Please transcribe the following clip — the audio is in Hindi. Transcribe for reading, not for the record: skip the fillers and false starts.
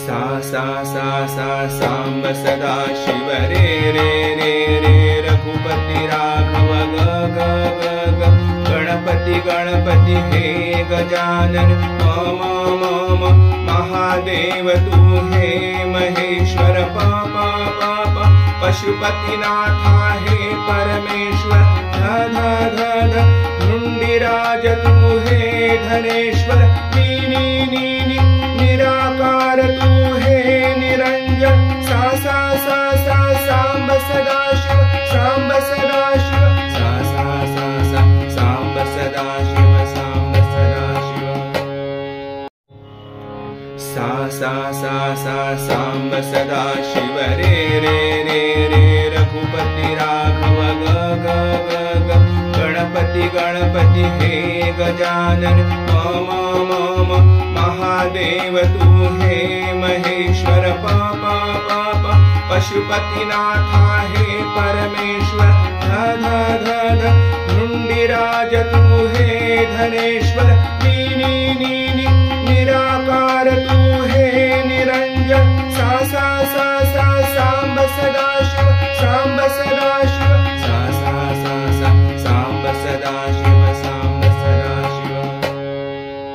सा सा सा सा सांब सदा शिव रे रे रे रे रघुपति राघव ग ग ग ग गणपति गणपति हे गजानन मम मम महादेव तू हे महेश्वर प प प प पशुपतिनाथा हे परमेश्वर ध ध ध ध धुंडिराज तू हे धनेश्वर नी नी नी नी निराकार तू हे निरंजन सा सा सा सा सांब सदा शिव सांब सदा शिव सा सा सा सा सांब सदा शिव सांब सदा शिव सा सा सा सा सांब सदा शिव रे रे रे रे रघुपति राघव ग ग ग ग गणपति गणपति हे गजानन मम मम महादेव तू हे महेश्वर प प प प पशुपतिनाथा हे परमेश्वर ध ध ध ध धुंडिराज तू हे धनेश्वर नी नी नी